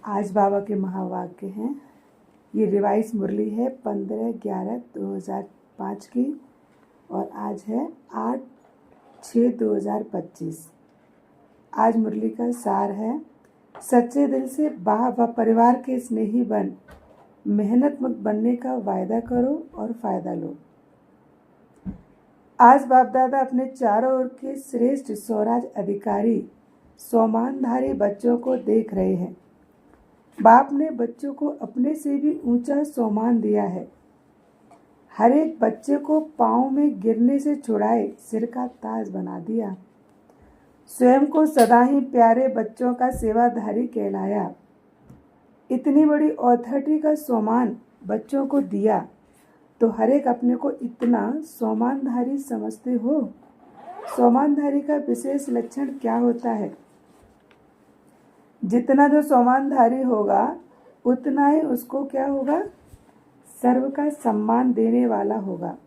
आज बाबा के महावाक्य हैं। ये रिवाइज मुरली है 15/11/2005 की और आज है 8/6/2025। आज मुरली का सार है, सच्चे दिल से बाह व परिवार के स्नेही बन, मेहनत मत बनने का वायदा करो और फायदा लो। आज बाप दादा अपने चारों ओर के श्रेष्ठ स्वराज अधिकारी सोमानधारी बच्चों को देख रहे हैं। बाप ने बच्चों को अपने से भी ऊंचा सोमान दिया है। हर एक बच्चे को पाँव में गिरने से छुड़ाए सिर का ताज बना दिया। स्वयं को सदा ही प्यारे बच्चों का सेवाधारी कहलाया। इतनी बड़ी अथॉरिटी का सोमान बच्चों को दिया तो हर एक अपने को इतना सोमानधारी समझते हो। सोमानधारी का विशेष लक्षण क्या होता है? जितना जो सोमानधारी होगा उतना ही उसको क्या होगा? सर्व का सम्मान देने वाला होगा।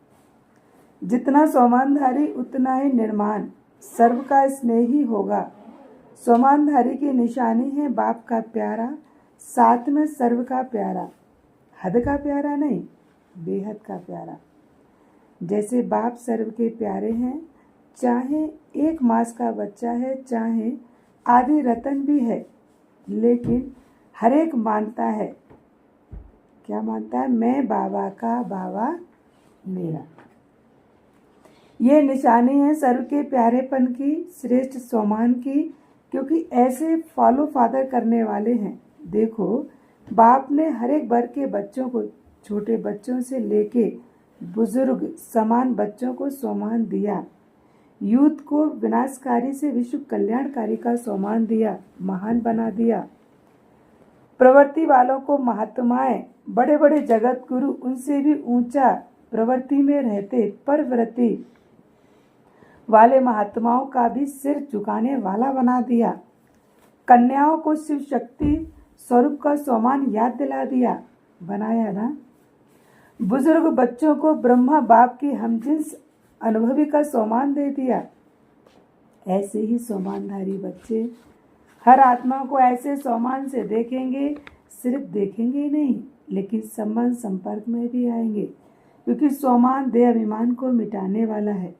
जितना सोमानधारी उतना ही निर्माण, सर्व का स्नेही होगा। सोमानधारी की निशानी है बाप का प्यारा, साथ में सर्व का प्यारा। हद का प्यारा नहीं, बेहद का प्यारा। जैसे बाप सर्व के प्यारे हैं, चाहे एक मास का बच्चा है, चाहे आदि रतन भी है, लेकिन हर एक मानता है, क्या मानता है? मैं बाबा का, बाबा मेरा। ये निशानी है सर्व के प्यारेपन की, श्रेष्ठ सोमान की, क्योंकि ऐसे फॉलो फादर करने वाले हैं। देखो, बाप ने हर एक वर्ग के बच्चों को, छोटे बच्चों से लेके बुजुर्ग समान बच्चों को सोमान दिया। यूथ को विनाशकारी से विश्व कल्याणकारी का सोमान दिया, महान बना दिया। प्रवृत्ति वालों को महात्माएं, बड़े बड़े जगत गुरु उनसे भी ऊंचा प्रवृत्ति में रहते परवृत्ति वाले महात्माओं का भी सिर झुकाने वाला बना दिया। कन्याओं को शिव शक्ति स्वरूप का सोमान याद दिला दिया, बनाया ना। बुजुर्ग बच्चों को ब्रह्मा बाप की हमजिन्स अनुभवी का सोमान दे दिया। ऐसे ही सोमानधारी बच्चे हर आत्मा को ऐसे सोमान से देखेंगे, सिर्फ देखेंगे ही नहीं लेकिन संबंध संपर्क में भी आएंगे, क्योंकि सोमान देह अभिमान को मिटाने वाला है।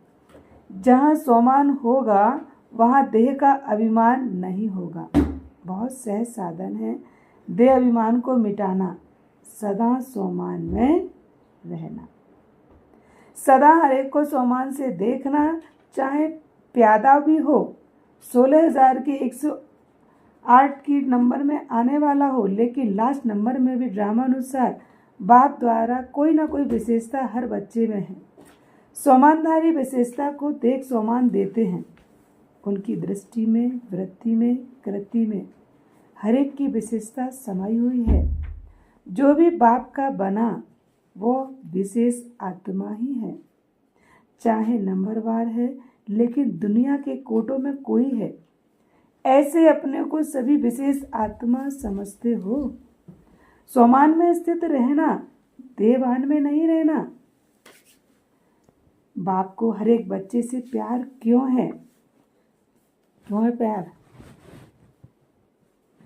जहाँ सोमान होगा वहाँ देह का अभिमान नहीं होगा। बहुत सहज साधन है देह अभिमान को मिटाना, सदा सोमान में रहना, सदा हर एक को सोमान से देखना, चाहे प्यादा भी हो, 16,000 की 108 की नंबर में आने वाला हो, लेकिन लास्ट नंबर में भी ड्रामा अनुसार बाप द्वारा कोई ना कोई विशेषता हर बच्चे में है। सोमानधारी विशेषता को देख सोमान देते हैं। उनकी दृष्टि में, वृत्ति में, कृति में हर एक की विशेषता समाई हुई है। जो भी बाप का बना वो विशेष आत्मा ही है, चाहे नंबरवार है लेकिन दुनिया के कोटों में कोई है। ऐसे अपने को सभी विशेष आत्मा समझते हो। सोमान में स्थित रहना, देवान में नहीं रहना। बाप को हर एक बच्चे से प्यार क्यों है? क्यों है प्यार?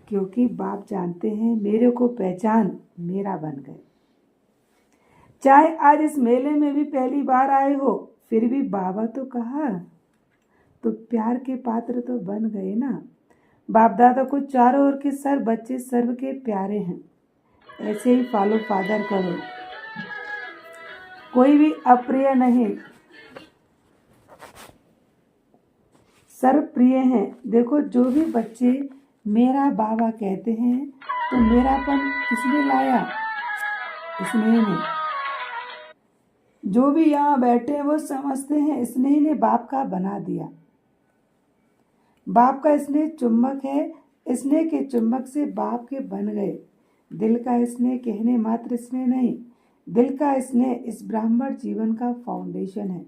क्योंकि बाप जानते हैं मेरे को पहचान, मेरा बन गए। चाहे आज इस मेले में भी पहली बार आए हो, फिर भी बाबा तो कहा, तो प्यार के पात्र तो बन गए ना। बाप दादा को चारों ओर के सर बच्चे सर्व के प्यारे हैं। ऐसे ही फॉलो फादर करो, कोई भी अप्रिय नहीं, सर्व प्रिय हैं। देखो, जो भी बच्चे मेरा बाबा कहते हैं तो मेरापन किसने लाया? स्नेह ने। जो भी यहाँ बैठे हैं वो समझते हैं स्नेह ने बाप का बना दिया। बाप का स्नेह चुंबक है, स्नेह के चुंबक से बाप के बन गए। दिल का स्नेह कहने मात्र स्नेह नहीं, दिल का स्नेह इस ब्राह्मण जीवन का फाउंडेशन है।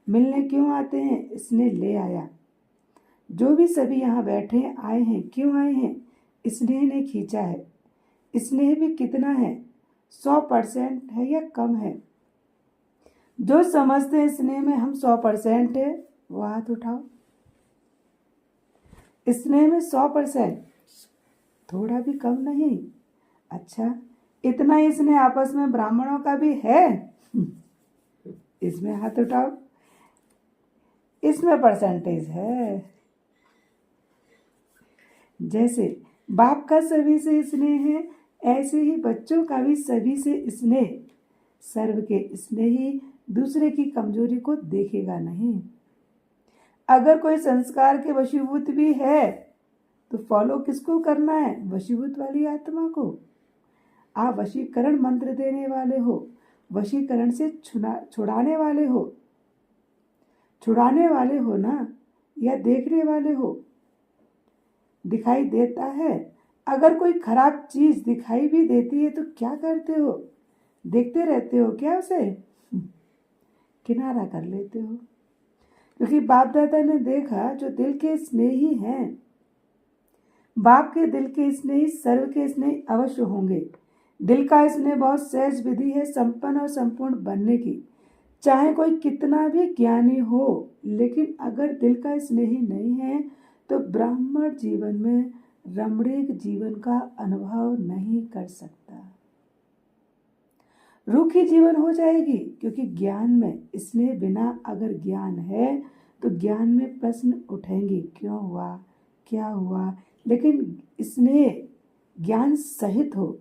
मिलने क्यों आते हैं? स्नेह ले आया। जो भी सभी यहाँ बैठे हैं, आए हैं, क्यों आए हैं? स्नेह ने खींचा है। स्नेह भी कितना है? 100% है या कम है? जो समझते हैं स्नेह में हम 100% है, वो हाथ उठाओ। स्नेह में 100%। थोड़ा भी कम नहीं। अच्छा, इतना ही स्नेह आपस में ब्राह्मणों का भी है? इसमें हाथ उठाओ, इसमें परसेंटेज है। जैसे बाप का सभी से स्नेह है, ऐसे ही बच्चों का भी सभी से स्नेह। सर्व के स्नेही दूसरे की कमजोरी को देखेगा नहीं। अगर कोई संस्कार के वशीभूत भी है तो फॉलो किसको करना है? वशीभूत वाली आत्मा को। आप वशीकरण मंत्र देने वाले हो, वशीकरण से छुड़ाने वाले हो। छुड़ाने वाले हो ना, या देखने वाले हो? दिखाई देता है। अगर कोई खराब चीज दिखाई भी देती है तो क्या करते हो? देखते रहते हो क्या उसे? किनारा कर लेते हो। क्योंकि बाप दादा ने देखा जो दिल के स्नेही हैं, बाप के दिल के स्नेही सर्व के स्नेही अवश्य होंगे। दिल का स्नेह बहुत सहज विधि है संपन्न और संपूर्ण बनने की। चाहे कोई कितना भी ज्ञानी हो, लेकिन अगर दिल का स्नेही नहीं है तो ब्राह्मण जीवन में रमणीक जीवन का अनुभव नहीं कर सकता। रूखी जीवन हो जाएगी, क्योंकि ज्ञान में स्नेह बिना अगर ज्ञान है तो ज्ञान में प्रश्न उठेंगे, क्यों हुआ, क्या हुआ। लेकिन स्नेह ज्ञान सहित हो,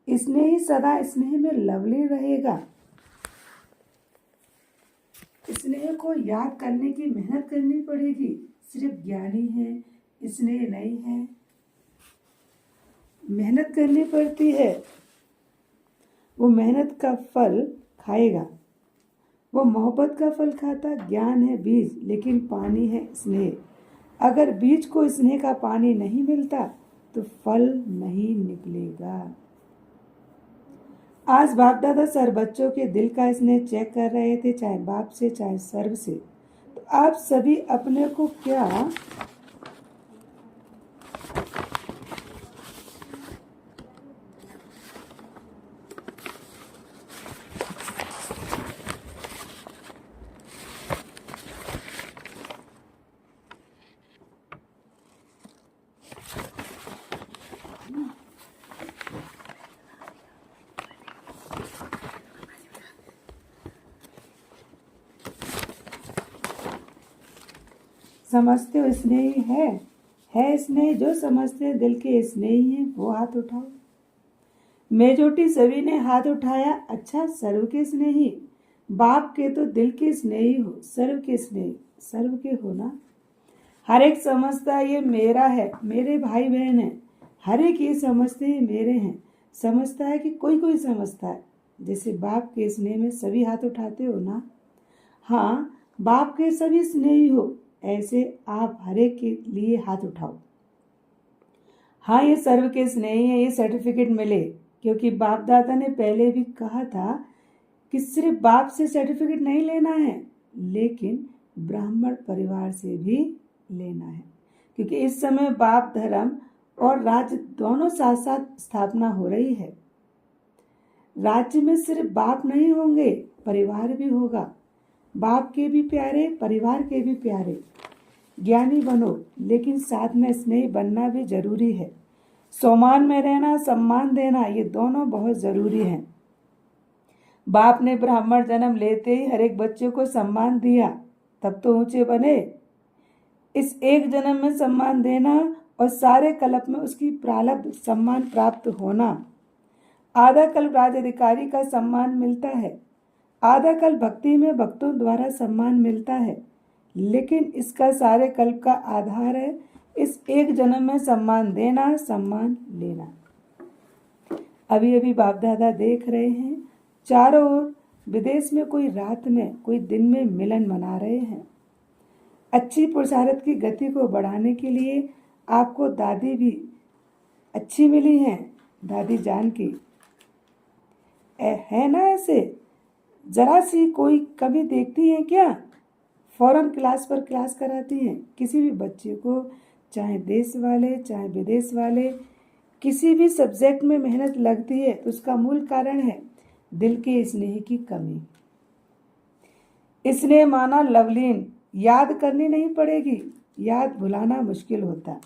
स्नेह ही सदा स्नेह में लवलीन रहेगा। स्नेह को याद करने की मेहनत करनी पड़ेगी। सिर्फ ज्ञानी है, स्नेह नहीं है, मेहनत करनी पड़ती है। वो मेहनत का फल खाएगा। वो मोहब्बत का फल खाता। ज्ञान है बीज, लेकिन पानी है स्नेह। अगर बीज को स्नेह का पानी नहीं मिलता तो फल नहीं निकलेगा। आज बाप दादा सर बच्चों के दिल का स्नेह चेक कर रहे थे, चाहे बाप से चाहे सर्व से। तो आप सभी अपने को क्या समझते हो? स्नेही है स्नेह। जो समझते हैं दिल के स्नेही हैं वो हाथ उठाओ। मेजोरिटी सभी ने हाथ उठाया। अच्छा, सर्व के स्नेही, बाप के तो दिल के स्नेही हो, सर्व के स्नेही सर्व के हो ना। हर एक समझता है ये मेरा है, मेरे भाई बहन है। हर एक ये समझते हैं मेरे हैं। समझता है कि कोई कोई समझता है। जैसे बाप के स्नेह में सभी हाथ उठाते हो ना। हाँ, बाप के सभी स्नेही हो, ऐसे आप हर एक के लिए हाथ उठाओ। हाँ, ये सर्व के स्नेही है, ये सर्टिफिकेट मिले। क्योंकि बाप दादा ने पहले भी कहा था कि सिर्फ बाप से सर्टिफिकेट नहीं लेना है, लेकिन ब्राह्मण परिवार से भी लेना है। क्योंकि इस समय बाप धर्म और राज्य दोनों साथ साथ स्थापना हो रही है। राज्य में सिर्फ बाप नहीं होंगे, परिवार भी होगा। बाप के भी प्यारे, परिवार के भी प्यारे। ज्ञानी बनो, लेकिन साथ में स्नेही बनना भी जरूरी है। सम्मान में रहना, सम्मान देना, ये दोनों बहुत जरूरी हैं। बाप ने ब्राह्मण जन्म लेते ही हर एक बच्चे को सम्मान दिया, तब तो ऊंचे बने। इस एक जन्म में सम्मान देना और सारे कल्प में उसकी प्रारब्ध सम्मान प्राप्त होना। आधा कल्प राजाधिकारी का सम्मान मिलता है, आधा कल्प भक्ति में भक्तों द्वारा सम्मान मिलता है। लेकिन इसका सारे कल्प का आधार है इस एक जन्म में सम्मान देना, सम्मान लेना। अभी अभी बाप दादा देख रहे हैं, चारों ओर विदेश में कोई रात में कोई दिन में मिलन मना रहे हैं। अच्छी पुरुषार्थ की गति को बढ़ाने के लिए आपको दादी भी अच्छी मिली हैं, दादी जान की है ना। ऐसे जरा सी कोई कभी देखती हैं क्या? फौरन क्लास पर क्लास कराती हैं। किसी भी बच्चे को, चाहे देश वाले चाहे विदेश वाले, किसी भी सब्जेक्ट में मेहनत लगती है तो उसका मूल कारण है दिल के स्नेह की कमी। स्नेह माना लवलीन, याद करनी नहीं पड़ेगी, याद भुलाना मुश्किल होता।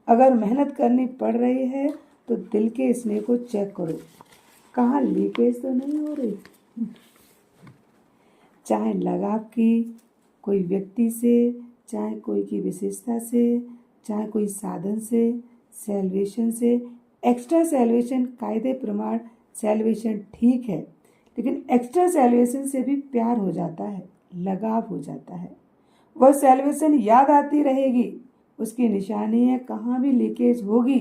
अगर मेहनत करनी पड़ रही है तो दिल के स्नेह को चेक करो, कहाँ लीकेज तो नहीं हो रही। चाहे लगाव की कोई व्यक्ति से, चाहे कोई की विशेषता से, चाहे कोई साधन से, सैल्वेशन से, एक्स्ट्रा सैल्वेशन कायदे प्रमाण सैल्वेशन ठीक है, लेकिन एक्स्ट्रा सैल्वेशन से भी प्यार हो जाता है, लगाव हो जाता है। वह सैल्वेशन याद आती रहेगी, उसकी निशानी है। कहाँ भी लीकेज होगी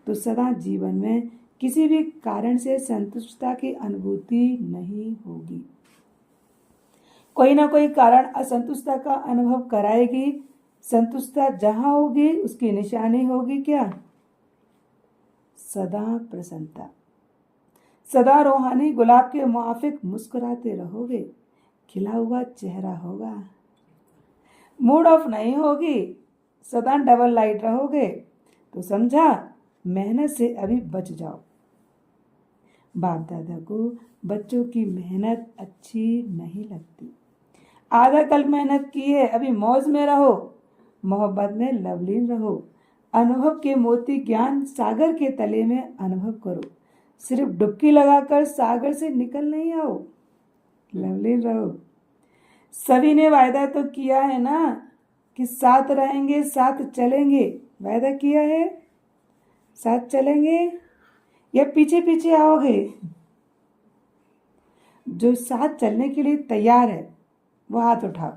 तो सदा जीवन में किसी भी कारण से संतुष्टता की अनुभूति नहीं होगी। कोई ना कोई कारण असंतुष्टता का अनुभव कराएगी। संतुष्टता जहां होगी उसकी निशानी होगी क्या? सदा प्रसन्नता। सदा रूहानी गुलाब के मुआफिक मुस्कुराते रहोगे, खिला हुआ चेहरा होगा, मूड ऑफ नहीं होगी, सदा डबल लाइट रहोगे। तो समझा, मेहनत से अभी बच जाओ। बाप दादा को बच्चों की मेहनत अच्छी नहीं लगती। आधा कल मेहनत की है, अभी मौज में रहो, मोहब्बत में लवलीन रहो। अनुभव के मोती ज्ञान सागर के तले में अनुभव करो। सिर्फ डुबकी लगाकर सागर से निकल नहीं आओ, लवलीन रहो। सभी ने वायदा तो किया है ना कि साथ रहेंगे, साथ चलेंगे। वायदा किया है, साथ चलेंगे या पीछे पीछे आओगे? जो साथ चलने के लिए तैयार है वो हाथ उठाओ।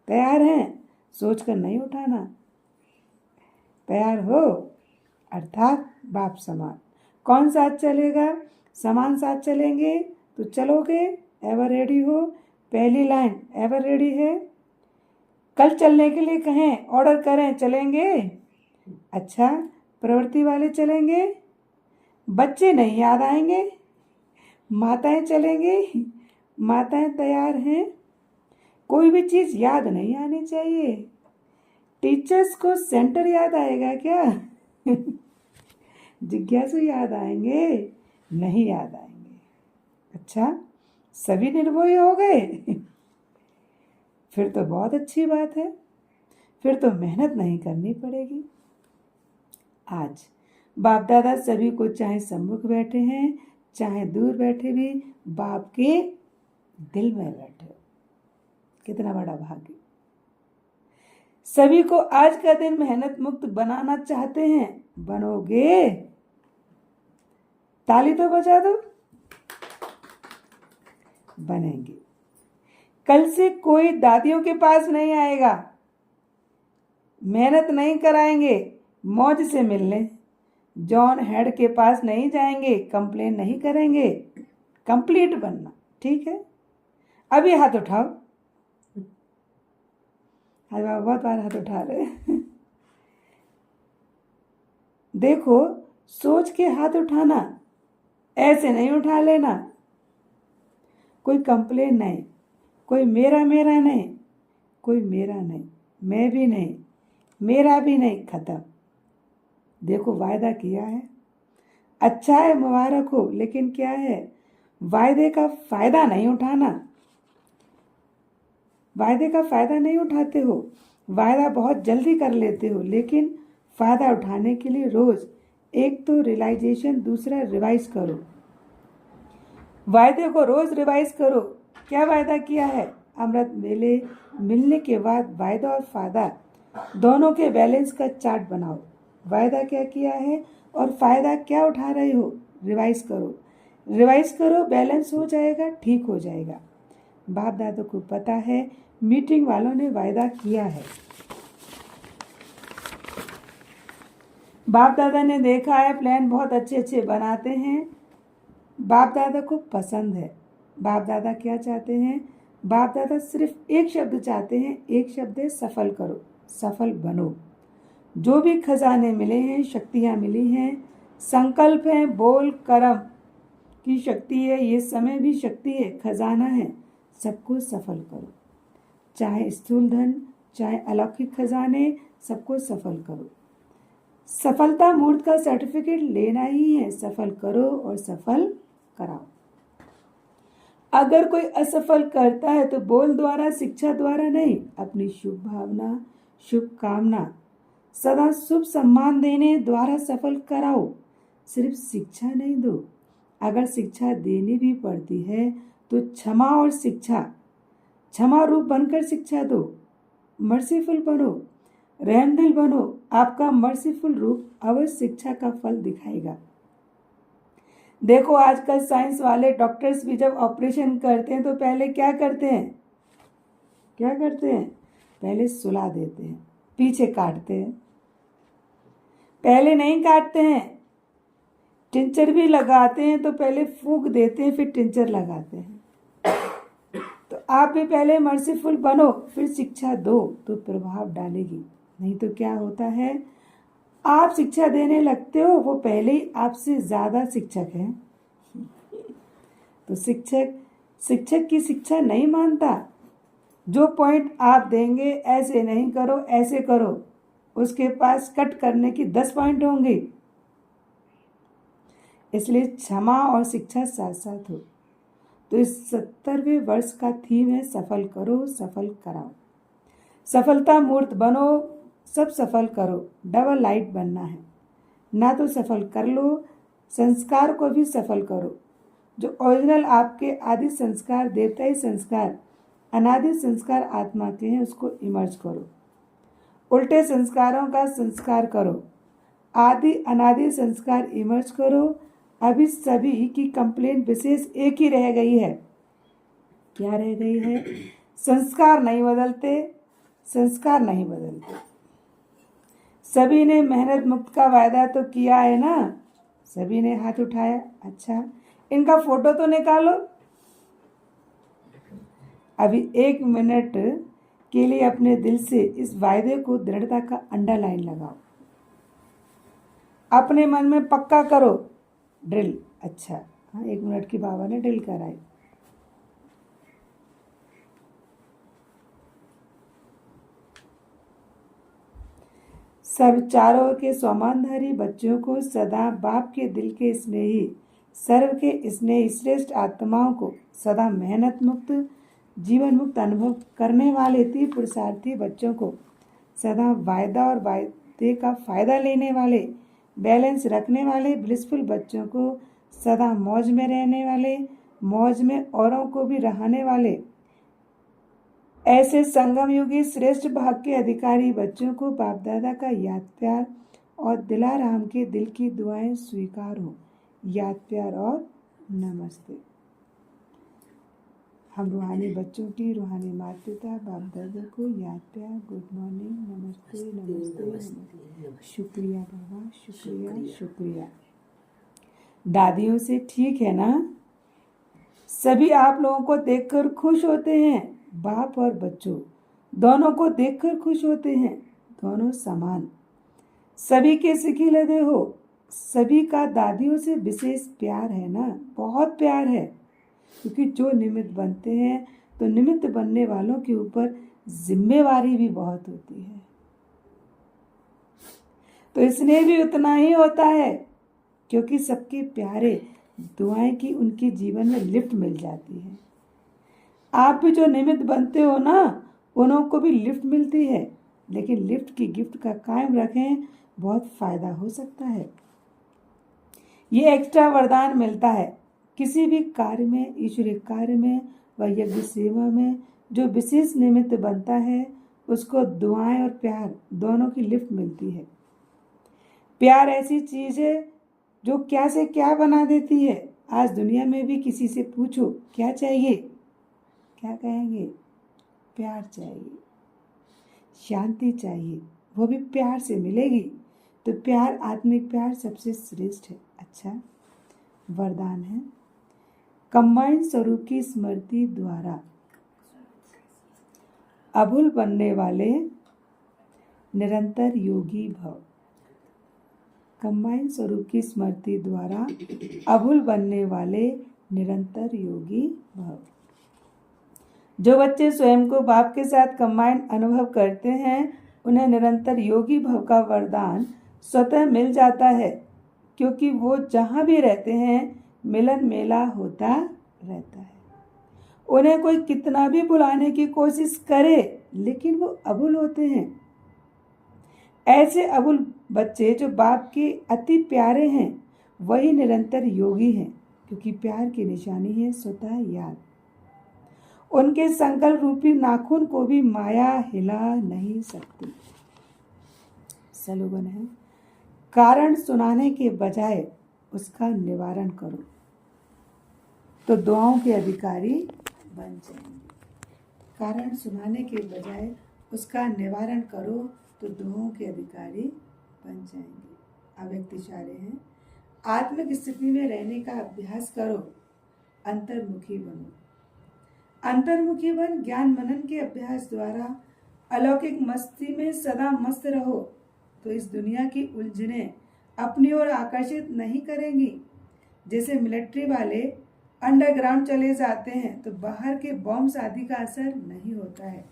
तैयार हैं? सोचकर नहीं उठाना। तैयार हो अर्थात बाप समान। कौन साथ चलेगा? समान साथ चलेंगे तो चलोगे। एवर रेडी हो? पहली लाइन एवर रेडी है। कल चलने के लिए कहें, ऑर्डर करें, चलेंगे? अच्छा, प्रवृत्ति वाले चलेंगे? बच्चे नहीं याद आएंगे? माताएं चलेंगे? माताएं तैयार हैं? कोई भी चीज याद नहीं आनी चाहिए। टीचर्स को सेंटर याद आएगा क्या? जिज्ञासु याद आएंगे? नहीं याद आएंगे। अच्छा, सभी निर्भय हो गए? फिर तो बहुत अच्छी बात है, फिर तो मेहनत नहीं करनी पड़ेगी। आज बाप दादा सभी को चाहे सम्मुख बैठे हैं चाहे दूर बैठे भी बाप के दिल में बैठे। कितना बड़ा भाग्य। सभी को आज का दिन मेहनत मुक्त बनाना चाहते हैं, बनोगे? ताली तो बजा दो। बनेंगे। कल से कोई दादियों के पास नहीं आएगा, मेहनत नहीं कराएंगे, मौज से मिलने। जॉन हेड के पास नहीं जाएंगे, कंप्लेन नहीं करेंगे, कंप्लीट बनना। ठीक है, अभी हाथ उठाओ। अरे बाबा बहुत बार हाथ उठा रहे। देखो, सोच के हाथ उठाना, ऐसे नहीं उठा लेना। कोई कंप्लेन नहीं, कोई मेरा मेरा नहीं, कोई मेरा नहीं, मैं भी नहीं, मेरा भी नहीं, खत्म। देखो, वायदा किया है, अच्छा है, मुबारक हो, लेकिन क्या है, वायदे का फायदा नहीं उठाना। वायदे का फायदा नहीं उठाते हो, वायदा बहुत जल्दी कर लेते हो, लेकिन फायदा उठाने के लिए रोज एक तो रियलाइजेशन, दूसरा रिवाइज करो। वायदे को रोज रिवाइज करो। क्या वायदा किया है? अमृत वेले मिलने के बाद वायदा और फायदा दोनों के बैलेंस का चार्ट बनाओ। वायदा क्या किया है और फायदा क्या उठा रहे हो, रिवाइज करो। रिवाइज करो, बैलेंस हो जाएगा, ठीक हो जाएगा। बाप दादा को पता है मीटिंग वालों ने वायदा किया है। बाप दादा ने देखा है प्लान बहुत अच्छे अच्छे बनाते हैं। बाप दादा को पसंद है। बाप दादा क्या चाहते हैं? बाप दादा सिर्फ एक शब्द चाहते हैं, एक शब्द है सफल करो, सफल बनो। जो भी खजाने मिले हैं, शक्तियाँ मिली हैं, संकल्प है, बोल कर्म की शक्ति है, ये समय भी शक्ति है, खजाना है, सबको सफल करो। चाहे स्थूल धन, चाहे अलौकिक खजाने, सबको सफल करो। सफलता मूर्त का सर्टिफिकेट लेना ही है, सफल करो और सफल कराओ। अगर कोई असफल करता है तो बोल द्वारा, शिक्षा द्वारा नहीं, अपनी शुभ भावना, शुभकामना, सदा शुभ सम्मान देने द्वारा सफल कराओ। सिर्फ शिक्षा नहीं दो, अगर शिक्षा देनी भी पड़ती है तो क्षमा और शिक्षा, क्षमा रूप बनकर शिक्षा दो। मर्सीफुल बनो, रहमदिल बनो। आपका मर्सीफुल रूप अवश्य शिक्षा का फल दिखाएगा। देखो आजकल साइंस वाले डॉक्टर्स भी जब ऑपरेशन करते हैं तो पहले क्या करते हैं, क्या करते हैं? पहले सुला देते हैं, पीछे काटते हैं, पहले नहीं काटते हैं। टिंचर भी लगाते हैं तो पहले फूंक देते हैं, फिर टिंचर लगाते हैं। तो आप भी पहले मर्सीफुल बनो, फिर शिक्षा दो तो प्रभाव डालेगी। नहीं तो क्या होता है, आप शिक्षा देने लगते हो, वो पहले ही आपसे ज़्यादा शिक्षक हैं। तो शिक्षक की शिक्षा नहीं मानता। जो पॉइंट आप देंगे, ऐसे नहीं करो ऐसे करो, उसके पास कट करने की 10 पॉइंट होंगे। इसलिए क्षमा और शिक्षा साथ साथ हो। तो इस 70वें वर्ष का थीम है सफल करो सफल कराओ। सफलता मूर्त बनो, सब सफल करो। डबल लाइट बनना है, ना तो सफल कर लो, संस्कार को भी सफल करो। जो ओरिजिनल आपके आदि संस्कार, देवताई संस्कार, अनादि संस्कार आत्मा के हैं, उसको इमर्ज करो। उल्टे संस्कारों का संस्कार करो, आदि अनादि संस्कार इमर्ज करो। अभी सभी की कंप्लेंट विशेष एक ही रह गई है। क्या रह गई है? संस्कार नहीं बदलते, संस्कार नहीं बदलते। सभी ने मेहनत मुक्त का वायदा तो किया है ना, सभी ने हाथ उठाया। अच्छा, इनका फोटो तो निकालो। अभी 1 मिनट के लिए अपने दिल से इस वायदे को दृढ़ता का अंडरलाइन लगाओ, अपने मन में पक्का करो। ड्रिल, अच्छा हाँ, 1 मिनट की बाबा ने ड्रिल कराई। सर्व चारों के स्वामानधारी बच्चों को सदा बाप के दिल के स्नेही, सर्व के स्नेही श्रेष्ठ आत्माओं को सदा मेहनत मुक्त, जीवन मुक्त अनुभव करने वाले तीव्र पुरुषार्थी बच्चों को सदा वायदा और वायदे का फायदा लेने वाले, बैलेंस रखने वाले ब्लिसफुल बच्चों को सदा मौज में रहने वाले, मौज में औरों को भी रहने वाले, ऐसे संगम युगी श्रेष्ठ भाग के अधिकारी बच्चों को बाप दादा का याद प्यार और दिलाराम के दिल की दुआएं स्वीकार हो। याद प्यार और नमस्ते। हम रूहानी बच्चों की रूहानी माता पिता बाप दादा को याद प्यार, गुड मॉर्निंग, नमस्ते नमस्ते नमस्ते। शुक्रिया बाबा, शुक्रिया शुक्रिया। दादियों से ठीक है ना? सभी आप लोगों को देखकर खुश होते हैं। बाप और बच्चों दोनों को देखकर खुश होते हैं, दोनों समान। सभी के सिखी लदे हो, सभी का दादियों से विशेष प्यार है ना, बहुत प्यार है। क्योंकि जो निमित्त बनते हैं तो निमित्त बनने वालों के ऊपर जिम्मेवारी भी बहुत होती है, तो इसलिए भी उतना ही होता है। क्योंकि सबके प्यारे दुआएं की उनके जीवन में लिफ्ट मिल जाती है। आप भी जो निमित्त बनते हो ना, उन्हों को भी लिफ्ट मिलती है। लेकिन लिफ्ट की गिफ्ट का कायम रखें, बहुत फायदा हो सकता है। ये एक्स्ट्रा वरदान मिलता है किसी भी कार्य में, ईश्वरीय कार्य में व यज्ञ सेवा में। जो विशेष निमित्त बनता है उसको दुआएं और प्यार दोनों की लिफ्ट मिलती है। प्यार ऐसी चीज है जो क्या से क्या बना देती है। आज दुनिया में भी किसी से पूछो क्या चाहिए, क्या कहेंगे? प्यार चाहिए, शांति चाहिए, वो भी प्यार से मिलेगी। तो प्यार, आत्मिक प्यार सबसे श्रेष्ठ है। अच्छा, वरदान है कंबाइंड स्वरूप की स्मृति द्वारा अभुल बनने वाले निरंतर योगी भव। कंबाइंड स्वरूप की स्मृति द्वारा अभुल बनने वाले निरंतर योगी भव। जो बच्चे स्वयं को बाप के साथ कंबाइंड अनुभव करते हैं, उन्हें निरंतर योगी भव का वरदान स्वतः मिल जाता है। क्योंकि वो जहाँ भी रहते हैं मिलन मेला होता रहता है। उन्हें कोई कितना भी बुलाने की कोशिश करे, लेकिन वो अभुल होते हैं। ऐसे अबुल बच्चे जो बाप के अति प्यारे हैं वही निरंतर योगी हैं, क्योंकि प्यार की निशानी है स्वतः याद। उनके संकल्प रूपी नाखून को भी माया हिला नहीं सकती। स्लोगन है, कारण सुनाने के बजाय उसका निवारण करो तो दुआओं के अधिकारी बन जाएंगे। कारण सुनाने के बजाय उसका निवारण करो तो दुआओं के अधिकारी बन जाएंगे। अव्यक्त इशारे हैं, आत्मिक स्थिति में रहने का अभ्यास करो, अंतर्मुखी बनो। अंतर्मुखी बन ज्ञान मनन के अभ्यास द्वारा अलौकिक मस्ती में सदा मस्त रहो तो इस दुनिया की उलझनें अपनी ओर आकर्षित नहीं करेंगी। जैसे मिलिट्री वाले अंडरग्राउंड चले जाते हैं तो बाहर के बॉम्ब्स आदि का असर नहीं होता है,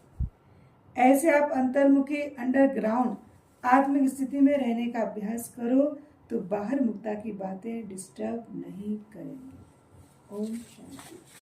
ऐसे आप अंतर्मुखी अंडरग्राउंड आत्मिक स्थिति में रहने का अभ्यास करो तो बाहर मुक्ता की बातें डिस्टर्ब नहीं करेंगी। ओम शांति।